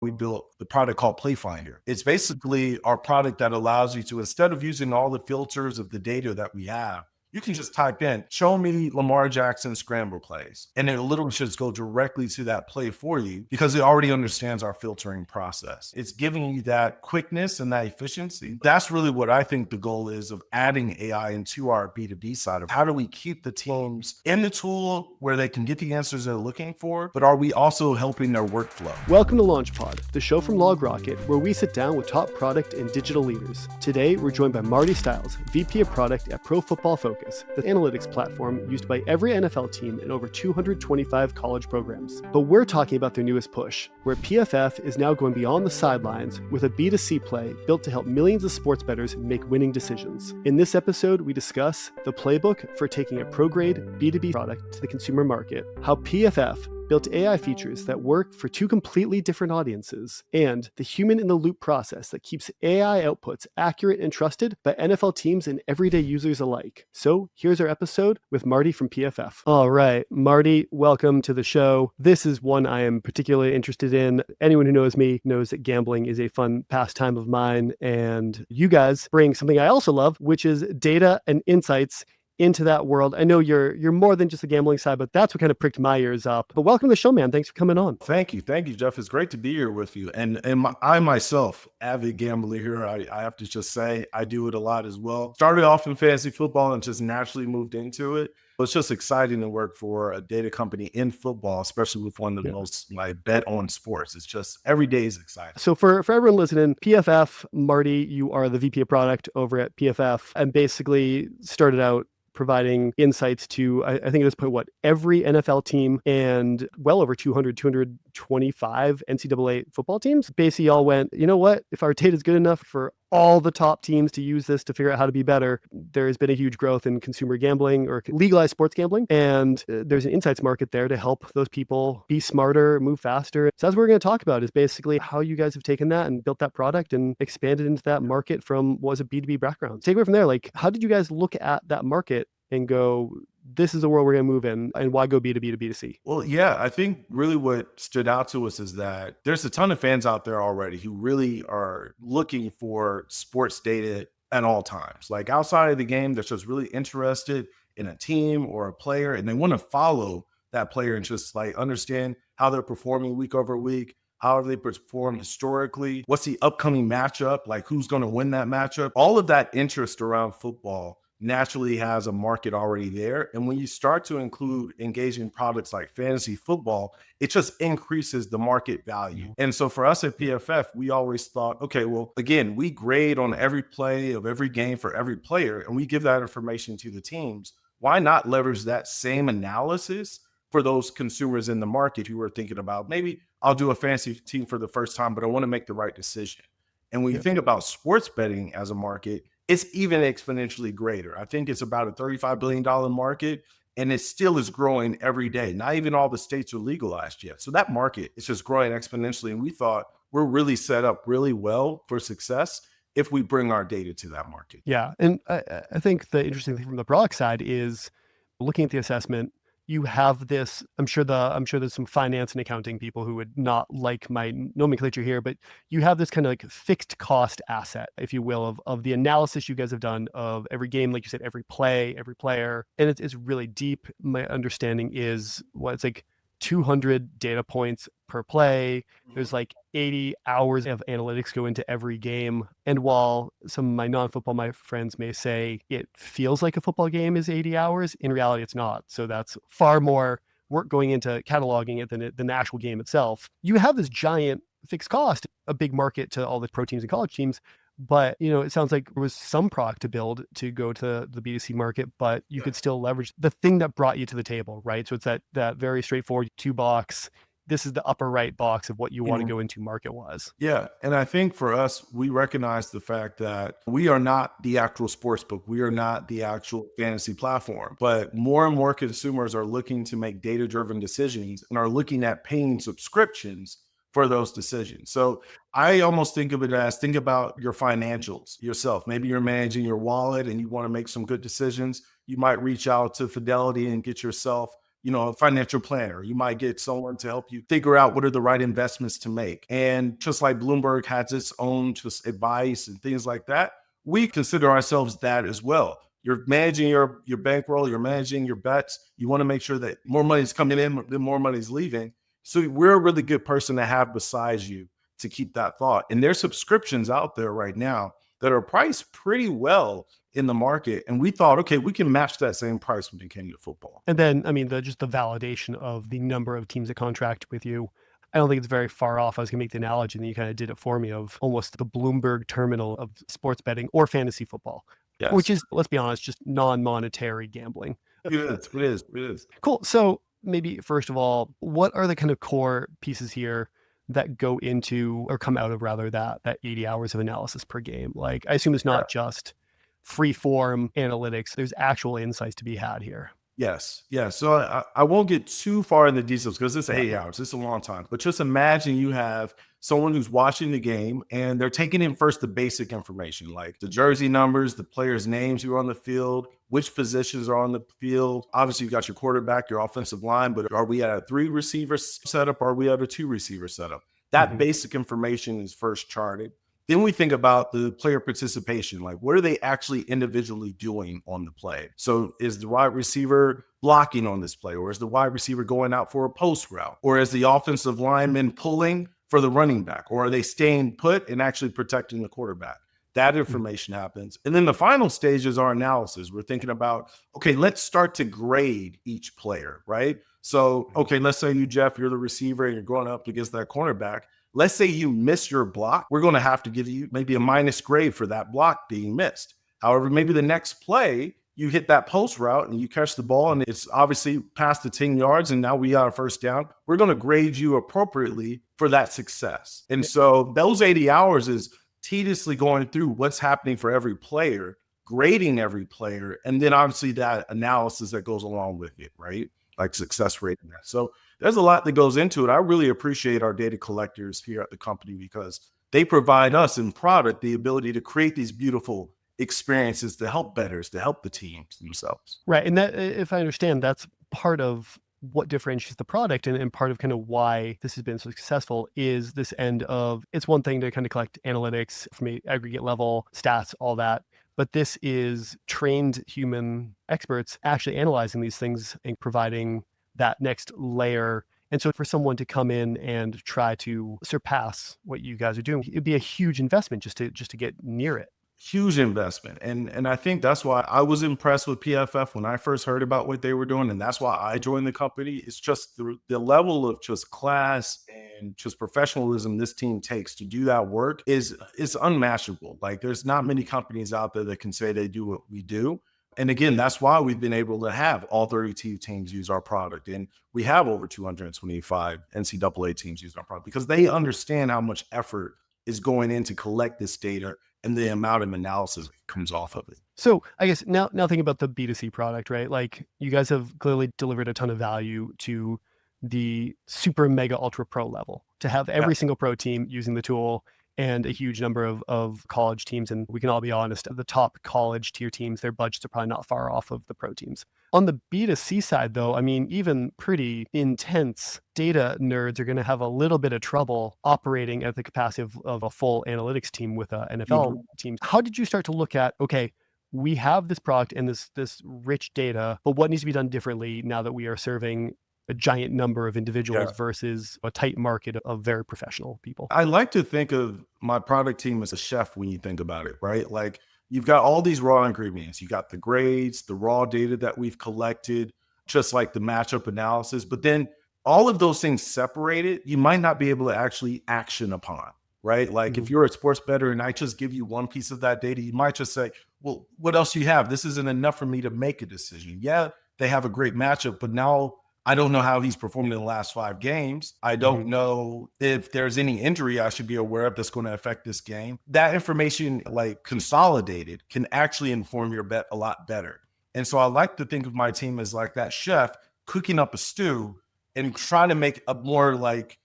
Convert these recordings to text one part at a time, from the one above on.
we built the product called Play Finder. It's basically our product that allows you to, instead of using all the filters of the data that we have, you can just type in, show me Lamar Jackson scramble plays. And it literally should just go directly to that play for you because it already understands our filtering process. It's giving you that quickness and that efficiency. That's really what I think the goal is of adding AI into our B2B side of how do we keep the teams in the tool where they can get the answers they're looking for, but are we also helping their workflow? Welcome to LaunchPod, the show from LogRocket, where we sit down with top product and digital leaders. Today, we're joined by Marty Styles, VP of Product at Pro Football Focus, the analytics platform used by every NFL team in over 225 college programs. But we're talking about their newest push, where PFF is now going beyond the sidelines with a B2C play built to help millions of sports bettors make winning decisions. In this episode, we discuss the playbook for taking a pro-grade B2B product to the consumer market, how PFF built AI features that work for two completely different audiences, and the human-in-the-loop process that keeps AI outputs accurate and trusted by NFL teams and everyday users alike. So here's our episode with Marty from PFF. All right, Marty, welcome to the show. This is one I am particularly interested in. Anyone who knows me knows that gambling is a fun pastime of mine, and you guys bring something I also love, which is data and insights into that world. I know you're more than just the gambling side, but that's what kind of pricked my ears up. But welcome to the show, man. Thanks for coming on. Thank you, Jeff. It's great to be here with you. I myself, avid gambler here. I have to just say I do it a lot as well. Started off in fantasy football and just naturally moved into it. It's just exciting to work for a data company in football, especially with one of the most bet on sports. It's just every day is exciting. So for everyone listening, PFF, Marty, you are the VP of product over at PFF and basically started out providing insights to, I think at this point, every NFL team and well over 225 NCAA football teams. Basically, y'all went, you know what? If our data is good enough for all the top teams to use this to figure out how to be better, there has been a huge growth in consumer gambling or legalized sports gambling. And there's an insights market there to help those people be smarter, move faster. So that's what we're going to talk about is basically how you guys have taken that and built that product and expanded into that market from what was a B2B background. Take away from there, like, how did you guys look at that market and go, this is the world we're going to move in, and why go B2B to B2C? Well, yeah, I think really what stood out to us is that there's a ton of fans out there already who really are looking for sports data at all times. Like outside of the game, they're just really interested in a team or a player, and they want to follow that player and just like understand how they're performing week over week. How have they performed historically? What's the upcoming matchup? Like who's going to win that matchup? All of that interest around football naturally has a market already there. And when you start to include engaging products like fantasy football, it just increases the market value. And so for us at PFF, we always thought, okay, well, again, we grade on every play of every game for every player, and we give that information to the teams. Why not leverage that same analysis for those consumers in the market who are thinking about, maybe I'll do a fantasy team for the first time, but I want to make the right decision. And when you think about sports betting as a market, it's even exponentially greater. I think it's about a $35 billion market, and it still is growing every day. Not even all the states are legalized yet. So that market is just growing exponentially. And we thought we're really set up really well for success if we bring our data to that market. Yeah. And I think the interesting thing from the product side is looking at the assessment. You have this, I'm sure there's some finance and accounting people who would not like my nomenclature here, but you have this kind of like fixed cost asset, if you will, of the analysis you guys have done of every game, like you said, every play, every player. And it's really deep. My understanding is it's like 200 data points per play. There's like 80 hours of analytics go into every game. And while some of my non-football, my friends may say it feels like a football game is 80 hours, in reality, it's not. So that's far more work going into cataloging it than the actual game itself. You have this giant fixed cost, a big market to all the pro teams and college teams. But, it sounds like there was some product to build to go to the B2C market, but you could still leverage the thing that brought you to the table, right? So it's that very straightforward 2-box. This is the upper right box of what you want to go into market-wise. Yeah. And I think for us, we recognize the fact that we are not the actual sports book. We are not the actual fantasy platform. But more and more consumers are looking to make data-driven decisions and are looking at paying subscriptions for those decisions. So I almost think of it as, think about your financials yourself. Maybe you're managing your wallet and you want to make some good decisions. You might reach out to Fidelity and get yourself a financial planner. You might get someone to help you figure out what are the right investments to make. And just like Bloomberg has its own just advice and things like that, we consider ourselves that as well. You're managing your bankroll, you're managing your bets. You want to make sure that more money is coming in than more money is leaving. So we're a really good person to have besides you to keep that thought. And there's subscriptions out there right now that are priced pretty well in the market. And we thought, okay, we can match that same price when it came to football. And then, I mean, just the validation of the number of teams that contract with you. I don't think it's very far off. I was going to make the analogy, and you kind of did it for me, of almost the Bloomberg terminal of sports betting or fantasy football, Yes. which is, let's be honest, just non-monetary gambling. It is. Cool. So maybe first of all, what are the kind of core pieces here that go into or come out of rather that 80 hours of analysis per game? Like, I assume it's not just free form analytics. There's actual insights to be had here. Yes. So I won't get too far in the details because it's 8 hours. It's a long time. But just imagine you have someone who's watching the game and they're taking in first the basic information, like the jersey numbers, the players' names who are on the field, which positions are on the field. Obviously, you've got your quarterback, your offensive line, but are we at a 3 receiver setup? Or are we at a 2 receiver setup? That basic information is first charted. Then we think about the player participation, like what are they actually individually doing on the play? So is the wide receiver blocking on this play, or is the wide receiver going out for a post route, or is the offensive lineman pulling for the running back, or are they staying put and actually protecting the quarterback? That information happens. And then the final stage is our analysis. We're thinking about, okay, let's start to grade each player, right? So, okay, let's say you, Jeff, you're the receiver and you're going up against that cornerback. Let's say you miss your block. We're going to have to give you maybe a minus grade for that block being missed. However, maybe the next play, you hit that post route and you catch the ball and it's obviously past the 10 yards and now we got a first down. We're going to grade you appropriately for that success. And so those 80 hours is tediously going through what's happening for every player, grading every player, and then obviously that analysis that goes along with it, right? Like success rate. So there's a lot that goes into it. I really appreciate our data collectors here at the company because they provide us in product the ability to create these beautiful experiences to help bettors, to help the teams themselves. Right. And that, if I understand, that's part of what differentiates the product and part of kind of why this has been so successful is this end of, it's one thing to kind of collect analytics from an aggregate level, stats, all that. But this is trained human experts actually analyzing these things and providing that next layer. And so for someone to come in and try to surpass what you guys are doing, it'd be a huge investment just to get near it. Huge investment. And I think that's why I was impressed with PFF when I first heard about what they were doing. And that's why I joined the company. It's just the level of just class and just professionalism this team takes to do that work is unmatchable. Like there's not many companies out there that can say they do what we do. And again, that's why we've been able to have all 32 teams use our product. And we have over 225 NCAA teams use our product because they understand how much effort is going in to collect this data and the amount of analysis that comes off of it. So I guess now thinking about the B2C product, right? Like you guys have clearly delivered a ton of value to the super mega ultra pro level to have every single pro team using the tool and a huge number of college teams. And we can all be honest, the top college tier teams, their budgets are probably not far off of the pro teams. On the B2C side, though, I mean, even pretty intense data nerds are going to have a little bit of trouble operating at the capacity of a full analytics team with an NFL team. How did you start to look at, okay, we have this product and this rich data, but what needs to be done differently now that we are serving a giant number of individuals versus a tight market of very professional people? I like to think of my product team as a chef when you think about it, right? Like you've got all these raw ingredients. You got the grades, the raw data that we've collected, just like the matchup analysis. But then all of those things separated, you might not be able to actually action upon, right? Like if you're a sports bettor and I just give you one piece of that data, you might just say, well, what else do you have? This isn't enough for me to make a decision. Yeah, they have a great matchup, but now I don't know how he's performed in the last 5 games. I don't know if there's any injury I should be aware of that's going to affect this game. That information, like consolidated, can actually inform your bet a lot better. And so I like to think of my team as like that chef cooking up a stew and trying to make a more like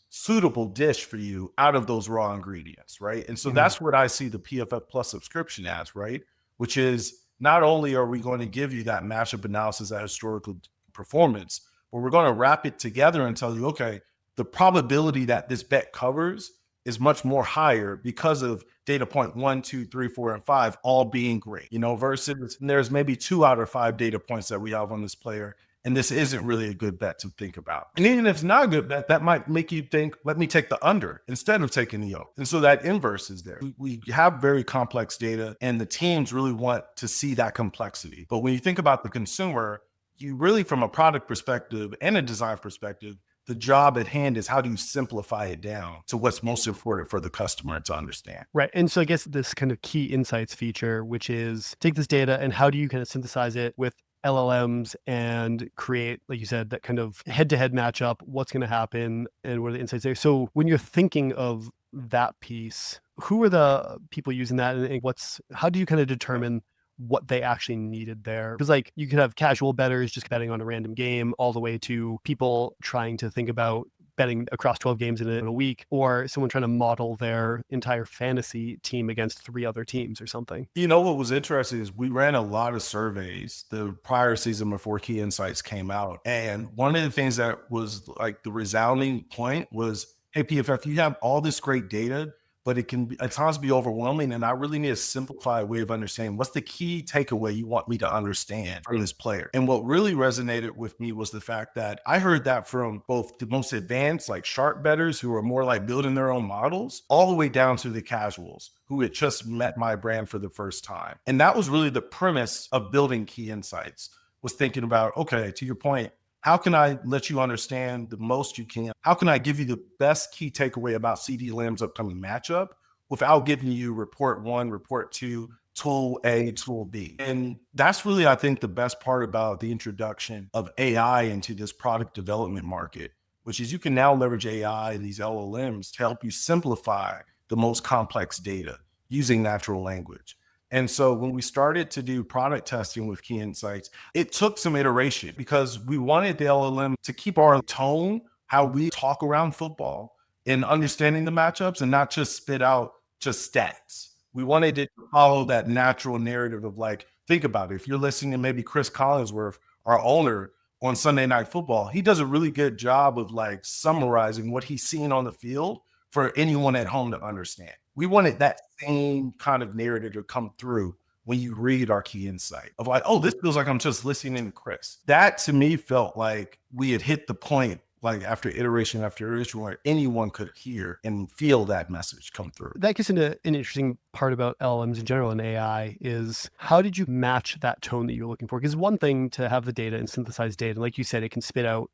suitable dish for you out of those raw ingredients, right? And so that's what I see the PFF Plus subscription as, right? Which is not only are we going to give you that matchup analysis, that historical performance, but we're going to wrap it together and tell you, okay, the probability that this bet covers is much more higher because of data point 1, 2, 3, 4, and 5 all being great, versus there's maybe 2 out of 5 data points that we have on this player. And this isn't really a good bet to think about. And even if it's not a good bet, that might make you think, let me take the under instead of taking the over. And so that inverse is there. We have very complex data, and the teams really want to see that complexity. But when you think about the consumer, you really, from a product perspective and a design perspective, the job at hand is how do you simplify it down to what's most important for the customer to understand. Right. And so I guess this kind of key insights feature, which is take this data and how do you kind of synthesize it with LLMs and create, like you said, that kind of head-to-head matchup, what's going to happen and what are the insights there. So when you're thinking of that piece, who are the people using that, and how do you kind of determine what they actually needed there? Because like you could have casual bettors just betting on a random game, all the way to people trying to think about betting across 12 games in a week, or someone trying to model their entire fantasy team against 3 other teams or something. What was interesting is we ran a lot of surveys the prior season before Key Insights came out. And one of the things that was like the resounding point was, hey, PFF, you have all this great data, but it can at times be overwhelming. And I really need a simplified way of understanding what's the key takeaway you want me to understand from this player. And what really resonated with me was the fact that I heard that from both the most advanced, like sharp bettors who are more like building their own models, all the way down to the casuals who had just met my brand for the first time. And that was really the premise of building Key Insights, was thinking about, okay, to your point, how can I let you understand the most you can? How can I give you the best key takeaway about CD Lamb's upcoming matchup without giving you report 1, report 2, tool A, tool B? And that's really, I think, the best part about the introduction of AI into this product development market, which is you can now leverage AI and these LLMs to help you simplify the most complex data using natural language. And so when we started to do product testing with Key Insights, it took some iteration because we wanted the LLM to keep our tone, how we talk around football in understanding the matchups, and not just spit out just stats. We wanted it to follow that natural narrative of like, think about it. If you're listening to maybe Chris Collinsworth, our owner on Sunday Night Football, he does a really good job of like summarizing what he's seeing on the field for anyone at home to understand. We wanted that same kind of narrative to come through when you read our Key Insight of like, oh, this feels like I'm just listening to Chris. That to me felt like we had hit the point, like after iteration, where anyone could hear and feel that message come through. That gets into an interesting part about LLMs in general and AI is how did you match that tone that you're looking for? Because one thing to have the data and synthesize data, and like you said, it can spit out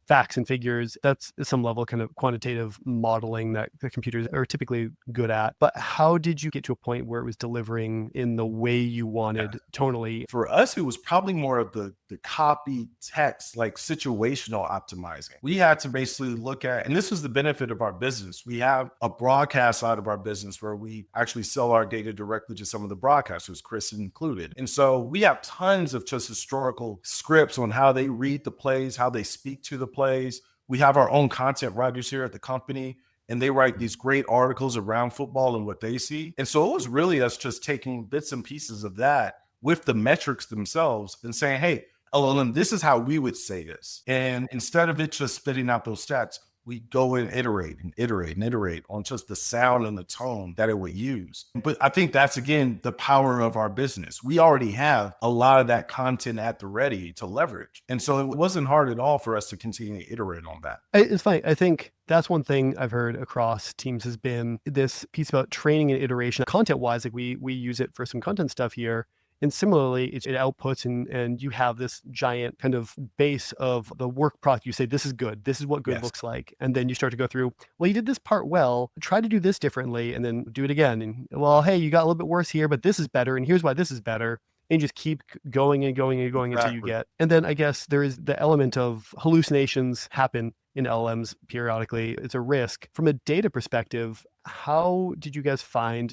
facts and figures. That's some level kind of quantitative modeling that the computers are typically good at. But how did you get to a point where it was delivering in the way you wanted tonally? For us, it was probably more of the copy text, like situational optimizing. We had to basically look at, and this was the benefit of our business. We have a broadcast side of our business where we actually sell our data directly to some of the broadcasters, Chris included. And so we have tons of just historical scripts on how they read the plays, how they speak to the plays. We have our own content writers here at the company, and they write these great articles around football and what they see. And so it was really us just taking bits and pieces of that with the metrics themselves and saying, hey, LLM, this is how we would say this. And instead of it just spitting out those stats, we go and iterate on just the sound and the tone that it would use. But I think that's, again, the power of our business. We already have a lot of that content at the ready to leverage. And so it wasn't hard at all for us to continue to iterate on that. It's funny. I think that's one thing I've heard across teams has been this piece about training and iteration. Content-wise, like we use it for some content stuff here. And similarly, it outputs and you have this giant kind of base of the work product. You say, this is good. This is what good looks like. And then you start to go through, well, you did this part well, try to do this differently and then do it again. And well, hey, you got a little bit worse here, but this is better. And here's why this is better. And you just keep going and going and going until you get. And then I guess there is the element of hallucinations happen in LLMs periodically. It's a risk. From a data perspective, how did you guys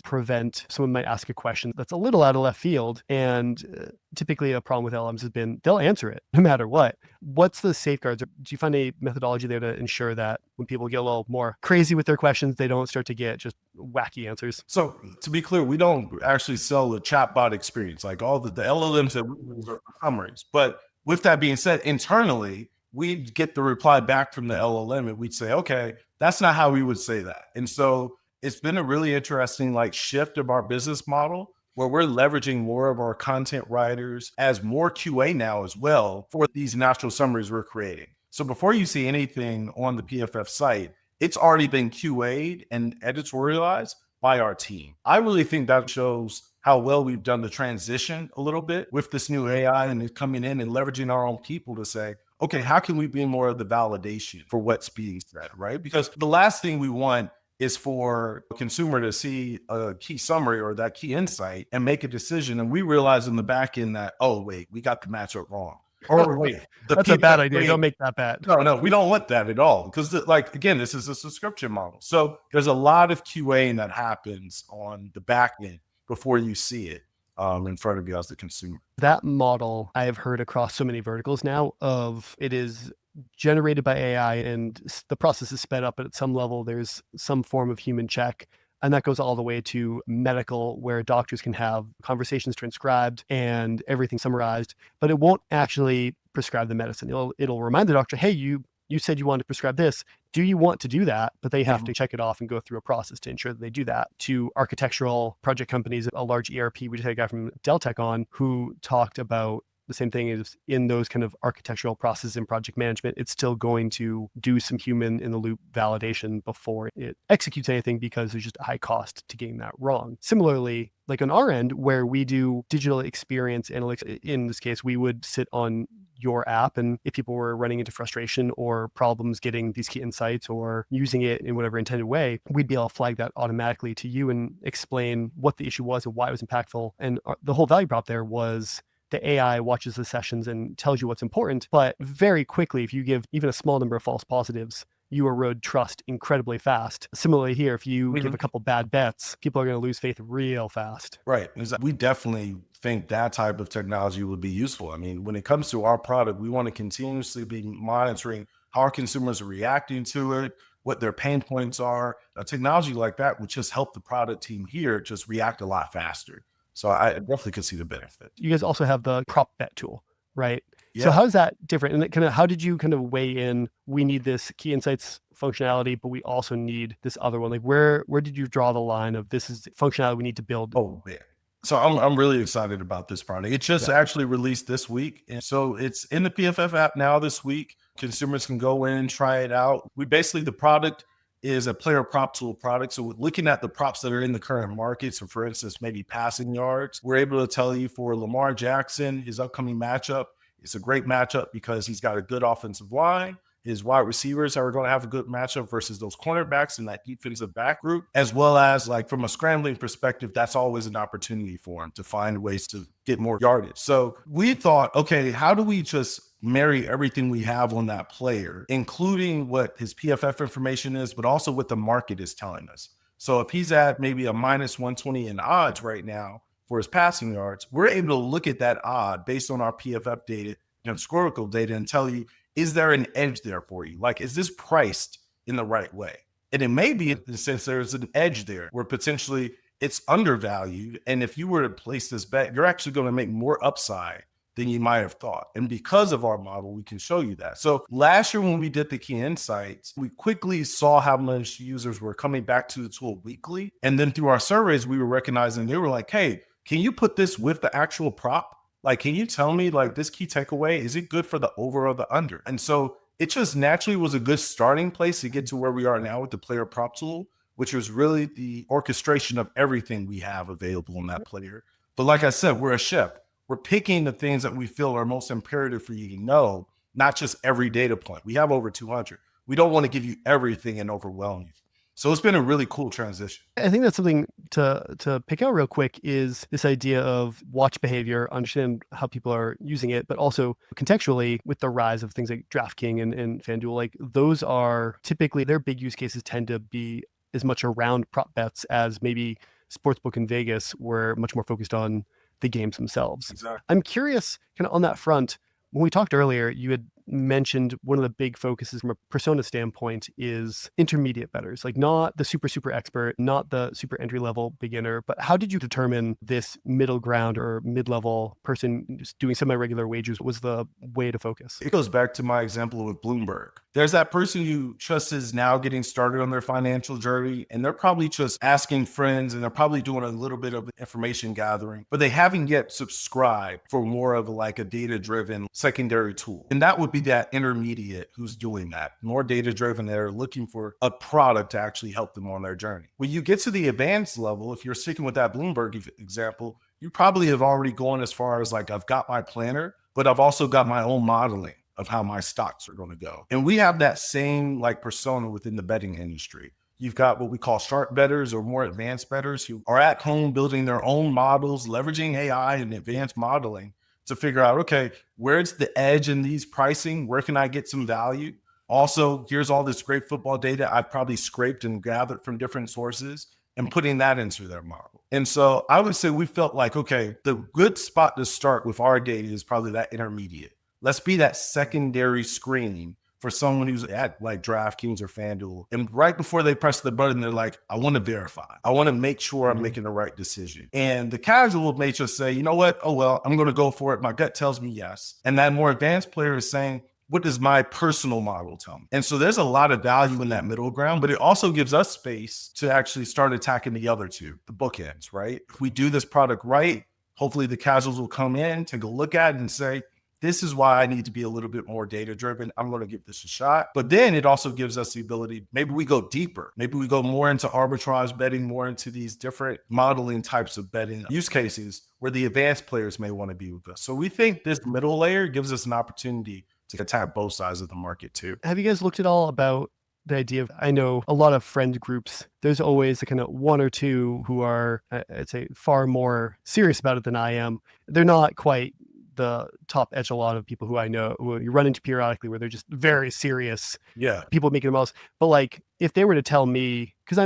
prevent someone might ask a question that's a little out of left field? And typically a problem with LLMs has been they'll answer it no matter what. What's the safeguards? Do you find a methodology there to ensure that when people get a little more crazy with their questions, they don't start to get just wacky answers? So to be clear, we don't actually sell the chatbot experience. Like all the LLMs that we use are summaries. But with that being said, internally, we'd get the reply back from the LLM and we'd say, okay, that's not how we would say that. And so it's been a really interesting like shift of our business model where we're leveraging more of our content writers as more QA now as well for these natural summaries we're creating. So before you see anything on the PFF site, it's already been QA'd and editorialized by our team. I really think that shows how well we've done the transition a little bit with this new AI and it coming in and leveraging our own people to say, okay, how can we be more of the validation for what's being said, right? Because the last thing we want is for a consumer to see a key summary or that key insight and make a decision. And we realize in the back end that, oh, wait, we got the matchup wrong. Or wait, that's a bad idea. Don't make that bet. No, we don't want that at all. Because like, again, this is a subscription model. So there's a lot of QAing that happens on the back end before you see it in front of you as the consumer. That model I have heard across so many verticals now of it is generated by AI and the process is sped up, but at some level there's some form of human check. And that goes all the way to medical, where doctors can have conversations transcribed and everything summarized, but it won't actually prescribe the medicine. It'll remind the doctor, hey, you said you wanted to prescribe this. Do you want to do that? But they have to check it off and go through a process to ensure that they do that. To architectural project companies, a large ERP, we just had a guy from Deltec on who talked about the same thing is in those kind of architectural processes in project management, it's still going to do some human in the loop validation before it executes anything because there's just a high cost to getting that wrong. Similarly, like on our end, where we do digital experience analytics, in this case, we would sit on your app. And if people were running into frustration or problems getting these key insights or using it in whatever intended way, we'd be able to flag that automatically to you and explain what the issue was and why it was impactful. And the whole value prop there was the AI watches the sessions and tells you what's important. But very quickly, if you give even a small number of false positives, you erode trust incredibly fast. Similarly here, if you give a couple bad bets, people are going to lose faith real fast. Right. We definitely think that type of technology would be useful. I mean, when it comes to our product, we want to continuously be monitoring how our consumers are reacting to it, what their pain points are. A technology like that would just help the product team here just react a lot faster. So I definitely could see the benefit. You guys also have the prop bet tool, right? Yeah. So how's that different? And kind of how did you kind of weigh in? We need this key insights functionality, but we also need this other one. Like where did you draw the line of this is functionality we need to build? Oh man. So I'm really excited about this product. It just actually released this week. And so it's in the PFF app now this week. Consumers can go in, try it out. The product is a player prop tool product. So looking at the props that are in the current market, so for instance, maybe passing yards, we're able to tell you for Lamar Jackson, his upcoming matchup, it's a great matchup because he's got a good offensive line. His wide receivers are going to have a good matchup versus those cornerbacks in that defensive back group, as well as like from a scrambling perspective, that's always an opportunity for him to find ways to get more yardage. So we thought, okay, how do we just marry everything we have on that player, including what his PFF information is, but also what the market is telling us. So if he's at maybe a minus 120 in odds right now for his passing yards, we're able to look at that odd based on our PFF data and historical data and tell you, is there an edge there for you? Like, is this priced in the right way? And it may be in the sense there's an edge there where potentially it's undervalued. And if you were to place this bet, you're actually going to make more upside than you might have thought. And because of our model, we can show you that. So last year when we did the key insights, we quickly saw how much users were coming back to the tool weekly. And then through our surveys, we were recognizing they were like, hey, can you put this with the actual prop? Like, can you tell me like this key takeaway, is it good for the over or the under? And so it just naturally was a good starting place to get to where we are now with the player prop tool, which was really the orchestration of everything we have available in that player. But like I said, we're a chef. We're picking the things that we feel are most imperative for you to know, not just every data point. We have over 200. We don't want to give you everything and overwhelm you. So it's been a really cool transition. I think that's something to pick out real quick is this idea of watch behavior, understand how people are using it, but also contextually with the rise of things like DraftKings and FanDuel, like those are typically their big use cases tend to be as much around prop bets as maybe Sportsbook in Vegas were much more focused on the games themselves. Exactly. I'm curious kind of on that front, when we talked earlier, you had mentioned one of the big focuses from a persona standpoint is intermediate bettors, like not the super expert, not the super entry level beginner, but how did you determine this middle ground or mid-level person just doing semi-regular wages was the way to focus? It goes back to my example with Bloomberg. There's that person who just is now getting started on their financial journey, and they're probably just asking friends and they're probably doing a little bit of information gathering, but they haven't yet subscribed for more of like a data-driven secondary tool. And that would be that intermediate who's doing that, more data-driven. They're looking for a product to actually help them on their journey. When you get to the advanced level, if you're sticking with that Bloomberg example, you probably have already gone as far as like, I've got my planner, but I've also got my own modeling of how my stocks are going to go. And we have that same like persona within the betting industry. You've got what we call sharp bettors or more advanced bettors who are at home building their own models, leveraging AI and advanced modeling to figure out, okay, where's the edge in these pricing? Where can I get some value? Also, here's all this great football data I've probably scraped and gathered from different sources and putting that into their model. And so I would say we felt like, okay, the good spot to start with our data is probably that intermediate. Let's be that secondary screen for someone who's at like DraftKings or FanDuel. And right before they press the button, they're like, I want to verify. I want to make sure I'm making the right decision. And the casual may just say, you know what? Oh, well, I'm going to go for it. My gut tells me yes. And that more advanced player is saying, what does my personal model tell me? And so there's a lot of value in that middle ground, but it also gives us space to actually start attacking the other two, the bookends, right? If we do this product right, hopefully the casuals will come in, take a look at it and say, this is why I need to be a little bit more data-driven. I'm going to give this a shot. But then it also gives us the ability, maybe we go deeper. Maybe we go more into arbitrage betting, more into these different modeling types of betting use cases where the advanced players may want to be with us. So we think this middle layer gives us an opportunity to attack both sides of the market too. Have you guys looked at all about the idea of, I know a lot of friend groups, there's always a kind of one or two who are, I'd say, far more serious about it than I am. They're not quite the top echelon of people who I know, who you run into periodically, where they're just very serious. Yeah. People making the most. But like, if they were to tell me, because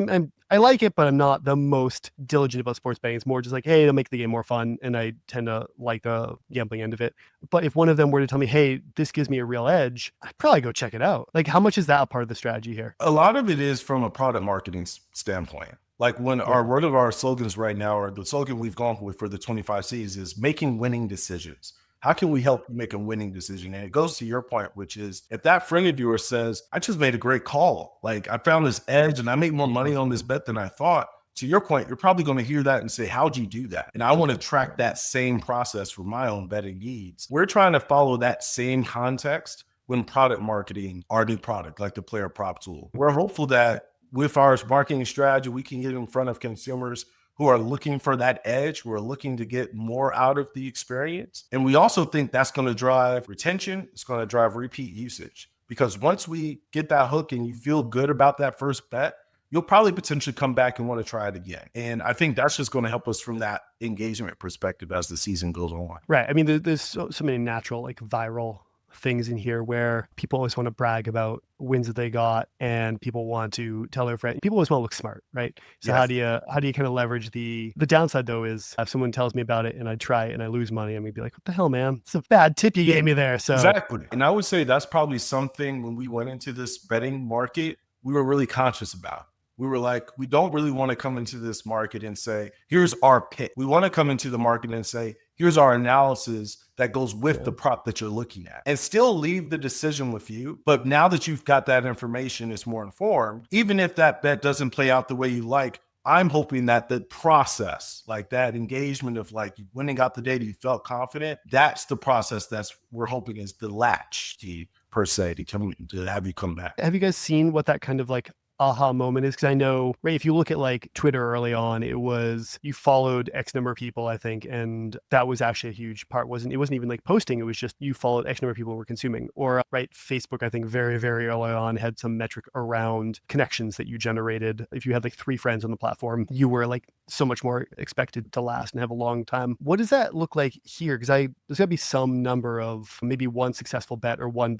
I like it, but I'm not the most diligent about sports betting. It's more just like, hey, it'll make the game more fun, and I tend to like the gambling end of it. But if one of them were to tell me, hey, this gives me a real edge, I'd probably go check it out. Like, how much is that a part of the strategy here? A lot of it is from a product marketing standpoint. Like when one of our slogans right now, or the slogan we've gone with for the 25 C's is making winning decisions. How can we help you make a winning decision? And it goes to your point, which is if that friend of yours says, I just made a great call. Like I found this edge and I made more money on this bet than I thought. To your point, you're probably going to hear that and say, how'd you do that? And I want to track that same process for my own betting needs. We're trying to follow that same context when product marketing our new product, like the player prop tool. We're hopeful that with our marketing strategy, we can get in front of consumers who are looking for that edge, who are looking to get more out of the experience. And we also think that's going to drive retention. It's going to drive repeat usage. Because once we get that hook and you feel good about that first bet, you'll probably potentially come back and want to try it again. And I think that's just going to help us from that engagement perspective as the season goes on. Right. I mean, there's so many natural, like viral things in here where people always want to brag about wins that they got, and people want to tell their friends. People always want to look smart, right? So yes. How do you kind of leverage the downside though is if someone tells me about it and I try it and I lose money, I'm gonna be like, what the hell, man? It's a bad tip you gave me there. So exactly. And I would say that's probably something when we went into this betting market, we were really conscious about. We were like, we don't really want to come into this market and say, here's our pick. We want to come into the market and say, here's our analysis that goes with the prop that you're looking at, and still leave the decision with you. But now that you've got that information, it's more informed. Even if that bet doesn't play out the way you like, I'm hoping that the process, like that engagement of like winning out the data, you felt confident. That's the process we're hoping is the latch key per se to have you come back. Have you guys seen what that kind of like aha moment is? Because I know, right, if you look at like Twitter early on, it was you followed X number of people, I think, and that was actually a huge part. It wasn't even like posting, it was just you followed X number of people who were consuming. Or right, Facebook, I think very, very early on had some metric around connections that you generated. If you had like 3 friends on the platform, you were like so much more expected to last and have a long time. What does that look like here? Because there's got to be some number of maybe one successful bet or one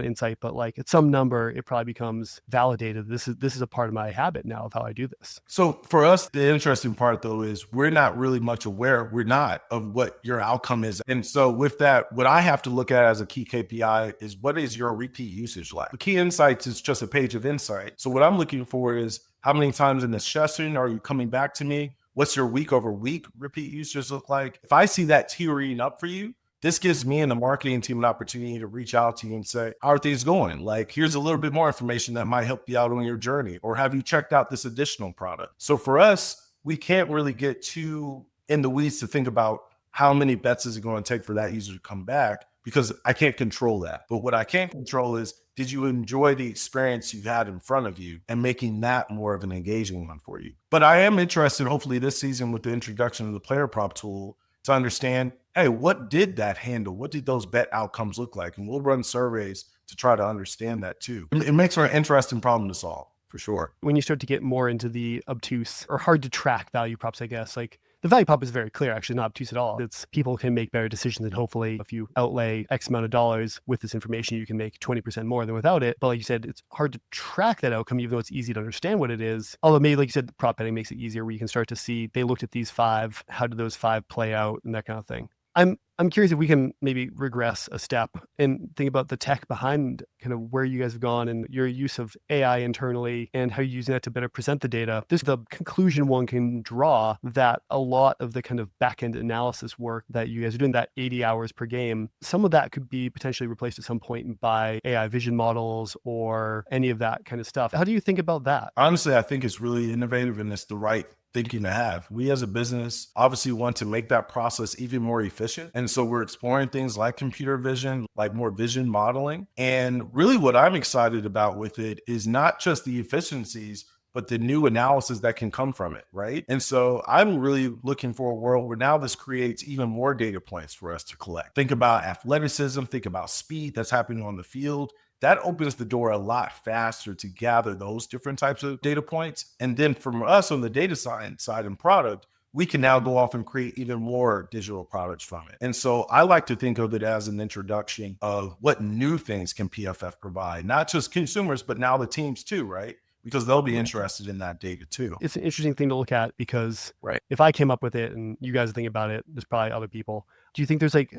insight, but like at some number, it probably becomes validated. This this is a part of my habit now of how I do this. So for us, the interesting part though is we're not really much aware, we're not, of what your outcome is. And so with that, what I have to look at as a key KPI is what is your repeat usage like? The key insights is just a page of insight. So what I'm looking for is how many times in the session are you coming back to me? What's your week over week repeat usage look like? If I see that tearing up for you, this gives me and the marketing team an opportunity to reach out to you and say, how are things going? Like, here's a little bit more information that might help you out on your journey, or have you checked out this additional product? So for us, we can't really get too in the weeds to think about how many bets is it going to take for that user to come back, because I can't control that. But what I can control is, did you enjoy the experience you had in front of you, and making that more of an engaging one for you? But I am interested, hopefully this season, with the introduction of the player prop tool, to understand, hey, what did that handle? What did those bet outcomes look like? And we'll run surveys to try to understand that too. It makes for an interesting problem to solve, for sure. When you start to get more into the obtuse or hard to track value props, I guess, like the value prop is very clear, actually not obtuse at all. It's people can make better decisions, and hopefully if you outlay X amount of dollars with this information, you can make 20% more than without it. But like you said, it's hard to track that outcome, even though it's easy to understand what it is. Although maybe, like you said, prop betting makes it easier, where you can start to see, they looked at these 5, how did those 5 play out, and that kind of thing. I'm curious if we can maybe regress a step and think about the tech behind kind of where you guys have gone and your use of AI internally and how you're using that to better present the data. This is the conclusion one can draw, that a lot of the kind of back-end analysis work that you guys are doing, that 80 hours per game, some of that could be potentially replaced at some point by AI vision models or any of that kind of stuff. How do you think about that? Honestly, I think it's really innovative, and it's the right thinking to have. We as a business obviously want to make that process even more efficient. And so we're exploring things like computer vision, like more vision modeling. And really what I'm excited about with it is not just the efficiencies, but the new analysis that can come from it, right? And so I'm really looking for a world where now this creates even more data points for us to collect. Think about athleticism, think about speed that's happening on the field. That opens the door a lot faster to gather those different types of data points. And then from us on the data science side and product, we can now go off and create even more digital products from it. And so I like to think of it as an introduction of what new things can PFF provide, not just consumers, but now the teams too, right? Because they'll be interested in that data too. It's an interesting thing to look at, because Right. if I came up with it and you guys think about it, there's probably other people. Do you think there's like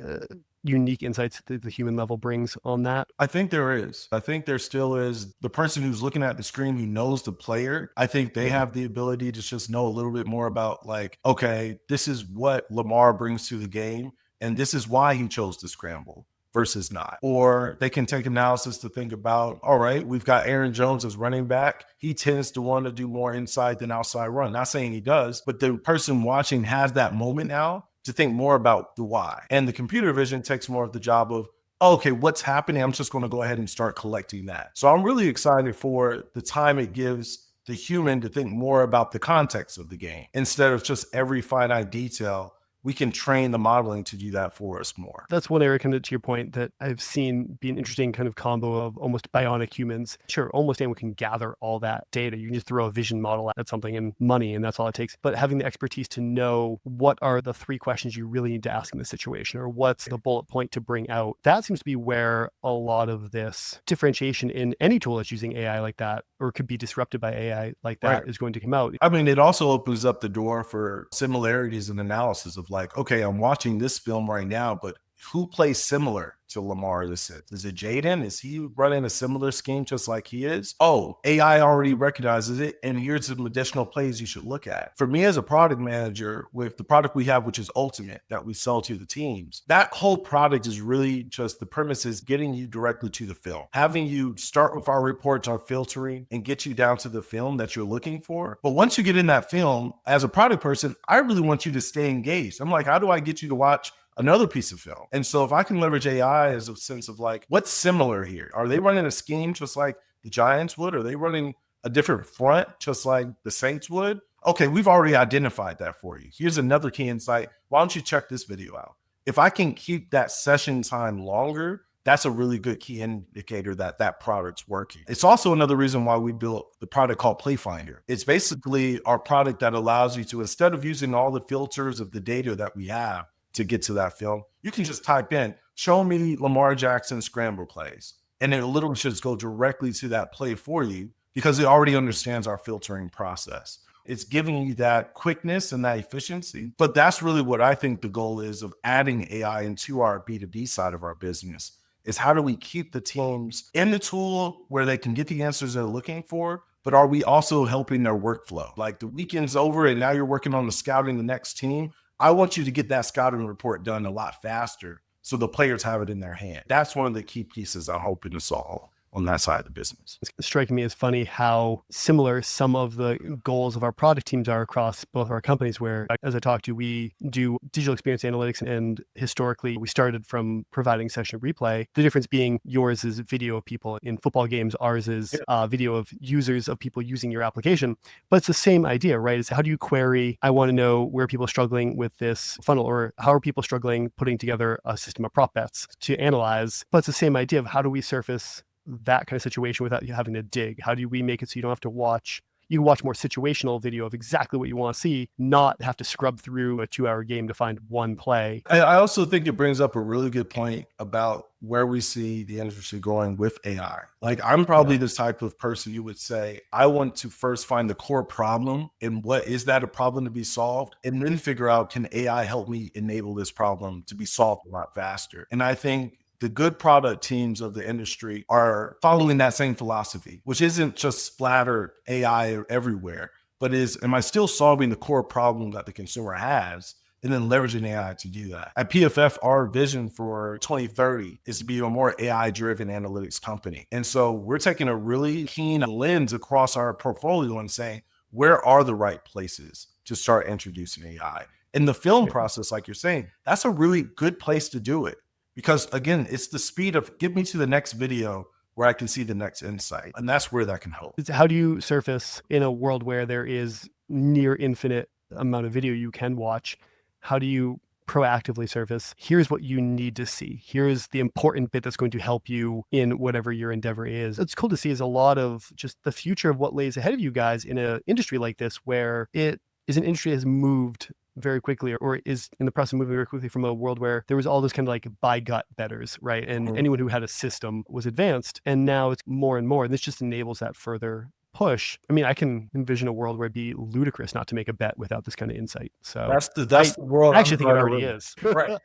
unique insights that the human level brings on that? I think there is. I think there still is. The person who's looking at the screen who knows the player, I think they have the ability to just know a little bit more about, like, okay, this is what Lamar brings to the game, and this is why he chose to scramble versus not. Or they can take analysis to think about, all right, we've got Aaron Jones as running back. He tends to want to do more inside than outside run. Not saying he does, but the person watching has that moment now to think more about the why. And the computer vision takes more of the job of, okay, what's happening? I'm just going to go ahead and start collecting that. So I'm really excited for the time it gives the human to think more about the context of the game instead of just every finite detail. We can train the modeling to do that for us more. That's one area, kind of to your point, that I've seen be an interesting kind of combo of almost bionic humans. Sure, almost anyone can gather all that data. You can just throw a vision model at something and money, and that's all it takes. But having the expertise to know what are the 3 questions you really need to ask in this situation, or what's the bullet point to bring out, that seems to be where a lot of this differentiation in any tool that's using AI like that, or could be disrupted by AI like that, is going to come out. I mean, it also opens up the door for similarities and analysis of, like, okay, I'm watching this film right now, but who plays similar to Lamar this is? Is it Jaden? Is he running a similar scheme just like he is? Oh, AI already recognizes it, and here's some additional plays you should look at. For me as a product manager, with the product we have, which is Ultimate, that we sell to the teams, that whole product is really just, the premise is getting you directly to the film, having you start with our reports, our filtering, and get you down to the film that you're looking for. But once you get in that film, as a product person, I really want you to stay engaged. I'm like, how do I get you to watch another piece of film? And so if I can leverage AI as a sense of, like, what's similar here? Are they running a scheme just like the Giants would? Are they running a different front just like the Saints would? Okay, we've already identified that for you. Here's another key insight. Why don't you check this video out? If I can keep that session time longer, that's a really good key indicator that that product's working. It's also another reason why we built the product called Playfinder. It's basically our product that allows you to, instead of using all the filters of the data that we have to get to that film, you can just type in, show me Lamar Jackson scramble plays. And it literally should just go directly to that play for you. because it already understands our filtering process. It's giving you that quickness and that efficiency. But that's really what I think the goal is of adding AI into our B2B side of our business, is how do we keep the teams in the tool where they can get the answers they're looking for, but are we also helping their workflow? Like the weekend's over and now you're working on the scouting the next team. I want you to get that scouting report done a lot faster so the players have it in their hand. That's one of the key pieces I'm hoping to solve on that side of the business. It's striking me as funny how similar some of the goals of our product teams are across both of our companies, where, as I talked to, we do digital experience analytics, and historically we started from providing session replay. The difference being yours is video of people in football games, ours is video of users of people using your application. But it's the same idea, right? It's how do you query, I want to know where people are struggling with this funnel, or how are people struggling putting together a system of prop bets to analyze. But it's the same idea of how do we surface that kind of situation without you having to dig? How do we make it so you don't have to watch, you can watch more situational video of exactly what you want to see, not have to scrub through a 2-hour game to find one play. I also think it brings up a really good point about where we see the industry going with AI. Like, I'm probably the type of person you would say, I want to first find the core problem and what is that a problem to be solved, and then figure out, can AI help me enable this problem to be solved a lot faster? And I think the good product teams of the industry are following that same philosophy, which isn't just splatter AI everywhere, but is, am I still solving the core problem that the consumer has, and then leveraging AI to do that? At PFF, our vision for 2030 is to be a more AI-driven analytics company. And so we're taking a really keen lens across our portfolio and saying, where are the right places to start introducing AI? In the film process, like you're saying, that's a really good place to do it. Because again, it's the speed of get me to the next video where I can see the next insight. And that's where that can help. How do you surface in a world where there is near infinite amount of video you can watch? How do you proactively surface, here's what you need to see. Here's the important bit that's going to help you in whatever your endeavor is. It's cool to see is a lot of just the future of what lays ahead of you guys in an industry like this, where it is an industry that has moved very quickly, or is in the process of moving very quickly from a world where there was all this kind of like by gut bettors, right? And anyone who had a system was advanced, and now it's more and more, and this just enables that further push. I mean, I can envision a world where it'd be ludicrous not to make a bet without this kind of insight. So that's the world. I actually think it already is.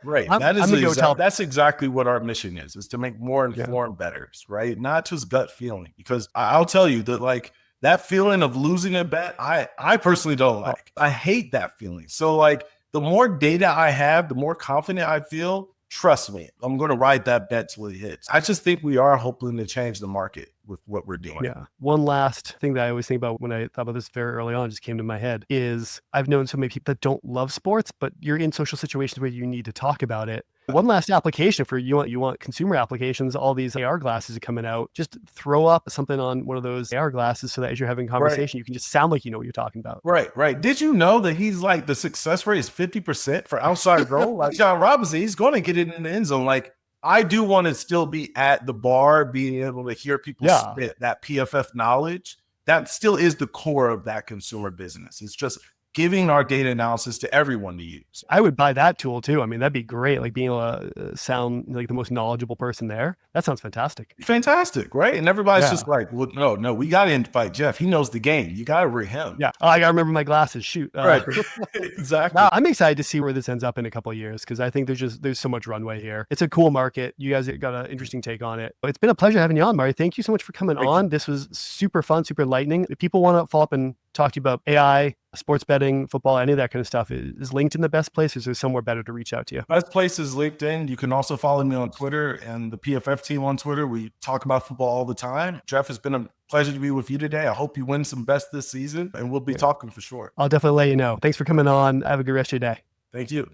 Right. That's exactly what our mission is to make more informed bettors, right? Not just gut feeling, because I'll tell you that, like, that feeling of losing a bet, I personally don't like. I hate that feeling. So like, the more data I have, the more confident I feel. Trust me, I'm going to ride that bet till it hits. I just think we are hoping to change the market with what we're doing. Yeah. One last thing that I always think about when I thought about this very early on, just came to my head, is I've known so many people that don't love sports, but you're in social situations where you need to talk about it. One last application for you want consumer applications, all these AR glasses are coming out. Just throw up something on one of those AR glasses so that as you're having a conversation, you can just sound like you know what you're talking about. Right. Did you know that he's like, the success rate is 50% for outside goal? Like John Robinson, he's going to get it in the end zone. Like, I do want to still be at the bar, being able to hear people spit that PFF knowledge. That still is the core of that consumer business. It's just giving our data analysis to everyone to use. I would buy that tool too. I mean, that'd be great. Like being able to sound like the most knowledgeable person there. That sounds fantastic. Fantastic, right? And everybody's just like, well, no, we got to invite Jeff. He knows the game. You got to bring him. Yeah. Oh, I got to remember my glasses. Shoot. Right. Exactly. Now, I'm excited to see where this ends up in a couple of years, because I think there's so much runway here. It's a cool market. You guys got an interesting take on it. But it's been a pleasure having you on, Marty. Thank you so much for coming on. This was super fun, super enlightening. If people want to follow up and talk to you about AI, sports betting, football, any of that kind of stuff, is LinkedIn the best place, or is there somewhere better to reach out to you? Best place is LinkedIn. You can also follow me on Twitter and the PFF team on Twitter. We talk about football all the time. Jeff, it's been a pleasure to be with you today. I hope you win some bets this season, and we'll be talking for sure. I'll definitely let you know. Thanks for coming on. Have a good rest of your day. Thank you.